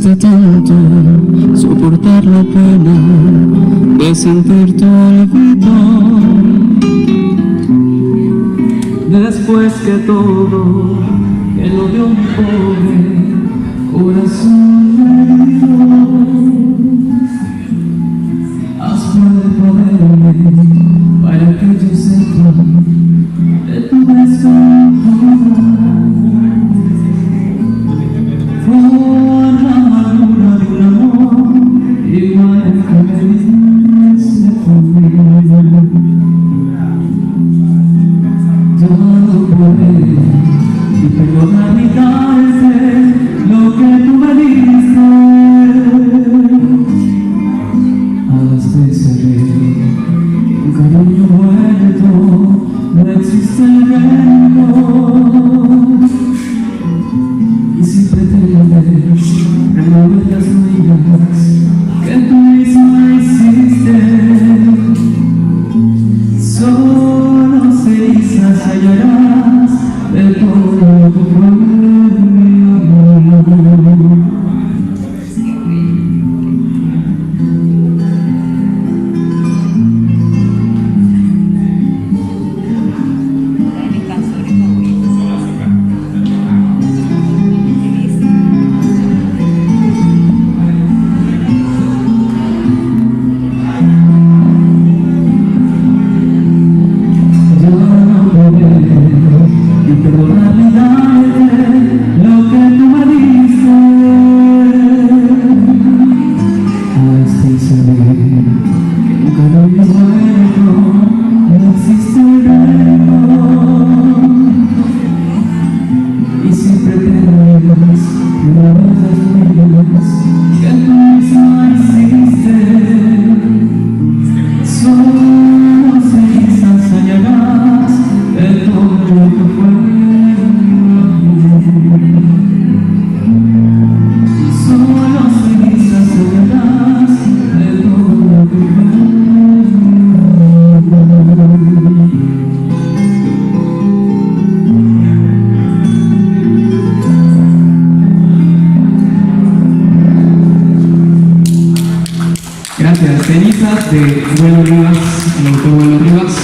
cuesta tanto soportar la pena de sentir tu olvido. Después que todo, que lo dio mi pobre corazón herido, haz por poderme para que yo sepa de tu desconfianza. Fue la amargura de un amor igual que me diste conmigo. Yo no podré ni perdonar ni darte lo que tú me diste. Hazte saber que un cariño muerto no existe el rencor. Y si pretendes remover las huellas que tú misma hiciste, solo cenizas hallarás de todo lo que fue mi amor. Y perdonar y darte lo que tú me diste. Hazte saber que un cariño muerto no existe el rencor. Y si pretendes remover las huellas que tú misma hiciste, solo cenizas hallarás de todo lo que fue. Solo cenizas hallarás de todo lo que fue. Gracias, cenizas de Bueno Rivas, el autor Bueno Rivas.